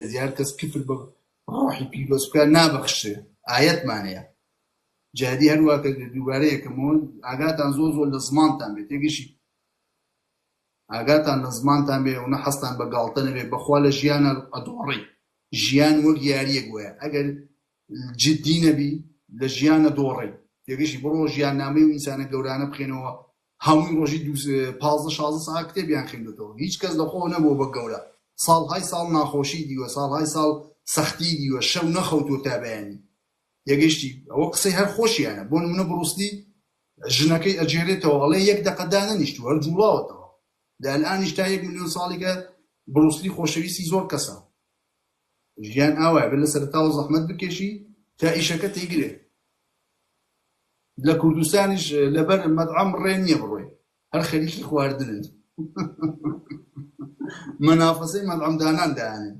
زیار کەس کفر بە ڕۆحی پیرۆزبکار نابەخشێ ئایەتمانەیە جادی هەروە کە دووبارەیەکەمەوە ئاگاتان زۆر زۆر لە زمانتان بێت تێگەشی ئاگاتان لە زمانتان بێ و نەحەستان بە گاڵتە نەبێ بەخوا لە ژیانە ئەدۆڕی ژیان وەک یاریەک وایە ئەگەر جددی نەبی لە ژیانە دۆڕی تێگەشی بڕۆ ژیاننامەی و ئینسانە گەورانە بخێنەوە هەمووی ڕۆژی 15-16 ساعت کتێبیان خوێندوێتەوە هیچ کەس لەخۆ نەبووە بە گەورە ساڵهای ساڵ ناخۆشی دیوە ساڵهای ساڵ سەختی دیوە شەو نەخەوتوە تا بەیانی یەگەشتی ئەوە قسەی هەر خۆشیانە بۆ نمونە بروسلی ژنەکەی ئەجێرێتەوە ئەڵێ یەک دەقەدا نەنیشتووە هەر جوڵاوەتەوە لە ئەلئانیش تا 1 ملیۆن ساڵێکە بروسلی خۆشەویستی زۆر کەسە ژیان ئاوایە بێت لە سەرتاوە زەحمەت بکێشی تا ئیشەکە تێگرێ لە کوردستانیش لەبەر مەطعەم ڕێ نییە بڕۆی هەر خەریکی خواردنن مەنافەسەی مەطعەمدانان دایانن